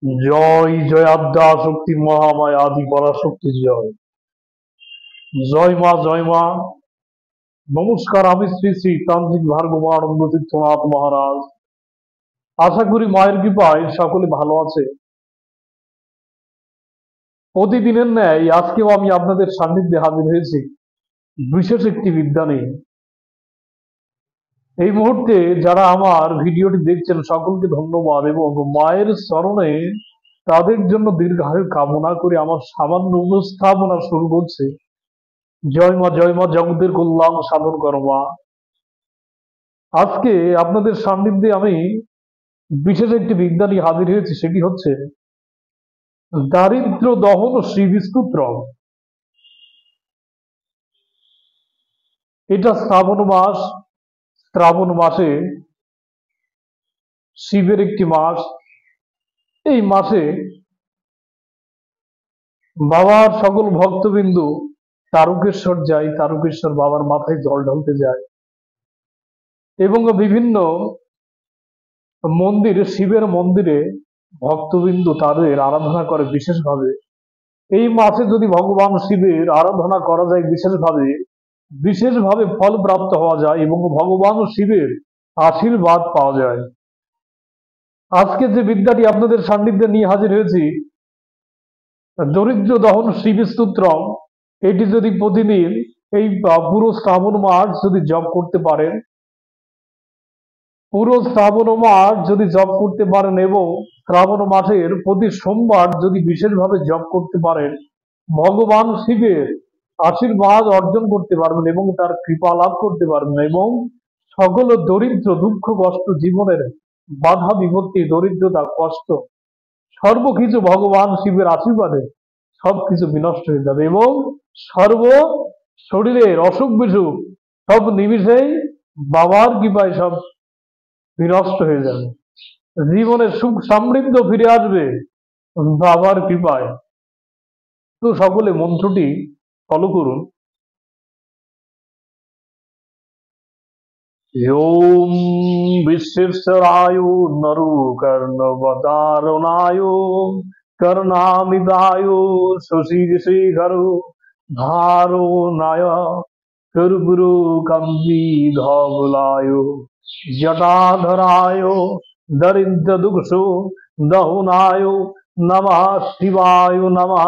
জয় জয় আদ্যা শক্তি মহামায়া আদি পরাশক্তি জয়। জয় মা জয় মা। নমস্কার, আমি শ্রী শ্রী তান্ত্রিক ভার্গবানন্দ তীর্থনাথ মহারাজ। আশা করি মায়ের কৃপায় সকলে ভালো আছে। প্রতিদিনের ন্যায় আজকেও আমি আপনাদের সান্নিধ্যে হাজির হয়েছি বিশেষ একটি বিদ্যা নিয়ে। এই মুহূর্তে যারা আমার ভিডিওটি দেখছেন সকলকে ধন্যবাদ এবং মায়ের চরণে তাদের জন্য দীর্ঘায়ু কামনা করে আমার সামান্য উপস্থাপনা শুরু করছে। জয় মা জগতের কল্যাণ সাধন করো মা। আজকে আপনাদের সান্নিধ্যে আমি বিশেষ একটি বিদ্যা নিয়ে হাজির হয়েছি, সেটি হচ্ছে দারিদ্র দহন শিব স্তোত্রম। এটা শ্রাবণ মাসে শিবের একটি মাস। এই মাসে বাবার সকল ভক্তবিন্দু তারকেশ্বর যায়, তারকেশ্বর বাবার মাথায় জল ঢালতে যায় এবং বিভিন্ন মন্দিরে, শিবের মন্দিরে ভক্তবিন্দু তাদের আরাধনা করে বিশেষভাবে। এই মাসে যদি ভগবান শিবের আরাধনা করা যায় বিশেষভাবে ফল প্রাপ্ত হওয়া যায় এবং ভগবান শিবের আশীর্বাদ পাওয়া যায়। আজকে যে বিদ্যাটি আপনাদের সান্নিধ্যে নিয়ে হাজির হয়েছি, দরিদ্র দহন শিব স্তোত্রম, এটি যদি প্রতিদিন এই পুরো শ্রাবণ মাস যদি জপ করতে পারেন, এবং শ্রাবণ মাসের প্রতি সোমবার যদি বিশেষভাবে জপ করতে পারেন, ভগবান শিবের আশীর্বাদ অর্জন করতে পারবেন এবং তার কৃপা লাভ করতে পারবেন এবং সকল দরিদ্র, দুঃখ, কষ্ট, জীবনের বাধা বিপত্তি, দরিদ্রতা, কষ্ট সর্বকিছু ভগবান শিবের আশীর্বাদে সবকিছু বিনষ্ট হয়ে যাবে এবং শরীরের অসুখ বিসুখ সব নিমিষেই বাবার কৃপায় সব বিনষ্ট হয়ে যাবে। জীবনে সুখ সমৃদ্ধ ফিরে আসবে বাবার কৃপায়। তো সকলে মন্ত্রটি ফলো করুন। ওম বিশ্বেশ্বরায় নরু কর্ণবতারণায় করুণানিধায় শশীশেখর ধারণায় কর্পূর কান্তি ধবলায় জটাধরায় দরিদ্র দুঃখ দহনায় নমঃ শিবায় নমঃ।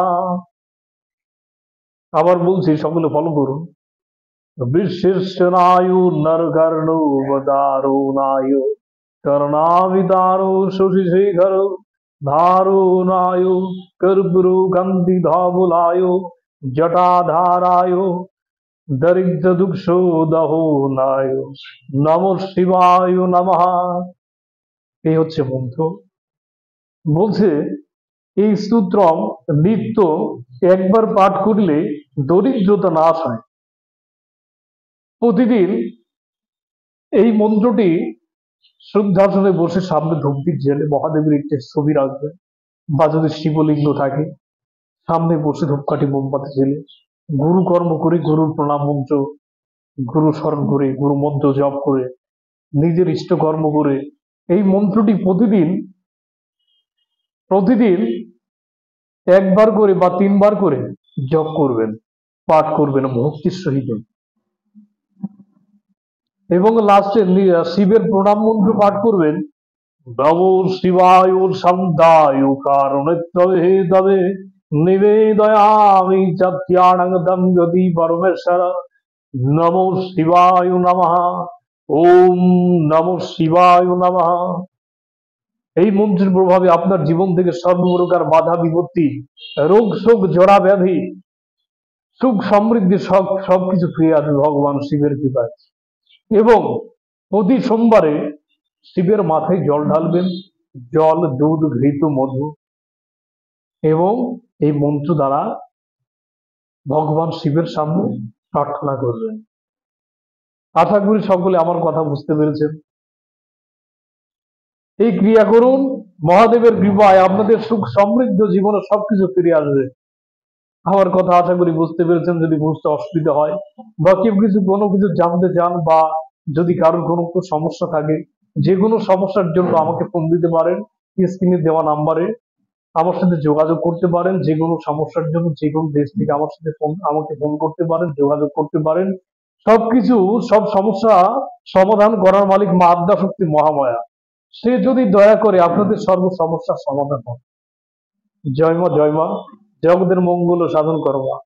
আবার বলছি, সকলে ফলো করুন। বিশ্বেশ্বরায় নরকর্ণবতারণায় করুণাবিতারো শশীশেখর ধারণায় কর্পূর কান্তি ধবলায় জটাধারায় দরিদ্র দুঃখ দহনায় নমঃ শিবায় নমঃ। এই হচ্ছে মন্ত্র। বলছে এই স্তোত্রম নিত্য একবার পাঠ করলে দরিদ্রতা নাশ হয়। প্রতিদিন এই মন্ত্রটি শ্রদ্ধাসনে বসে সামনে ধূপদীপ জেলে মহাদেবের একটি ছবি রাখবেন, বা যদি শিবলিঙ্গ থাকে সামনে বসে ধূপকাঠি মোমবাতি জেলে গুরু কর্ম করে, গুরুর প্রণাম মন্ত্র, গুরু স্মরণ করে, গুরু মন্ত্র জপ করে, নিজের ইষ্ট কর্ম করে এই মন্ত্রটি প্রতিদিন একবার করে বা 3 বার করে জপ করবেন, পাঠ করবেন ভক্তির সহিত এবং লাস্টে শিবের প্রণাম মন্ত্র পাঠ করবেন। নমো শিবায় সন্ধ্যায় কারণে তবে নিবেদয়ামি চত্যানং যদি পরমেশ্বর নমো শিবায় নমঃ। ওম নমো শিবায় নমঃ। এই মন্ত্রের প্রভাবে আপনার জীবন থেকে সর্বপ্রকার বাধা বিপত্তি, রোগ শোক, জরা ব্যাধি, সুখ সমৃদ্ধি সবকিছু ফিরে আসবে ভগবান শিবের কৃপায়। এবং প্রতি সোমবারে শিবের মাথায় জল ঢালবেন, জল, দুধ, ঘৃত, মধু, এবং এই মন্ত্র দ্বারা ভগবান শিবের সামনে প্রার্থনা করবেন। আশা করি সকলে আমার কথা বুঝতে পেরেছেন। এই ক্রিয়া করুন, মহাদেবের কৃপায় আপনাদের সুখ সমৃদ্ধ জীবনে সবকিছু ফিরে আসবে। আমার কথা আশা করি বুঝতে পেরেছেন। যদি বুঝতে অসুবিধা হয় বা কেউ কোনো কিছু জানতে চান বা যদি কারোর কোনো সমস্যা থাকে, যে কোনো সমস্যার জন্য আমাকে ফোন দিতে পারেন স্ক্রিনে দেওয়া নাম্বারে। আমার সাথে যোগাযোগ করতে পারেন। যে কোনো সমস্যার জন্য যে কোনো দেশ থেকে আমাকে ফোন করতে পারেন, যোগাযোগ করতে পারেন। সবকিছু, সব সমস্যা সমাধান করার মালিক মা আদ্যাশক্তি মহামায়া। সে যদি দয়া করে আপনাদের সর্ব সমস্যার সমাধান হয়। জয় মা, জয় মা, জগতের মঙ্গল সাধন করো মা।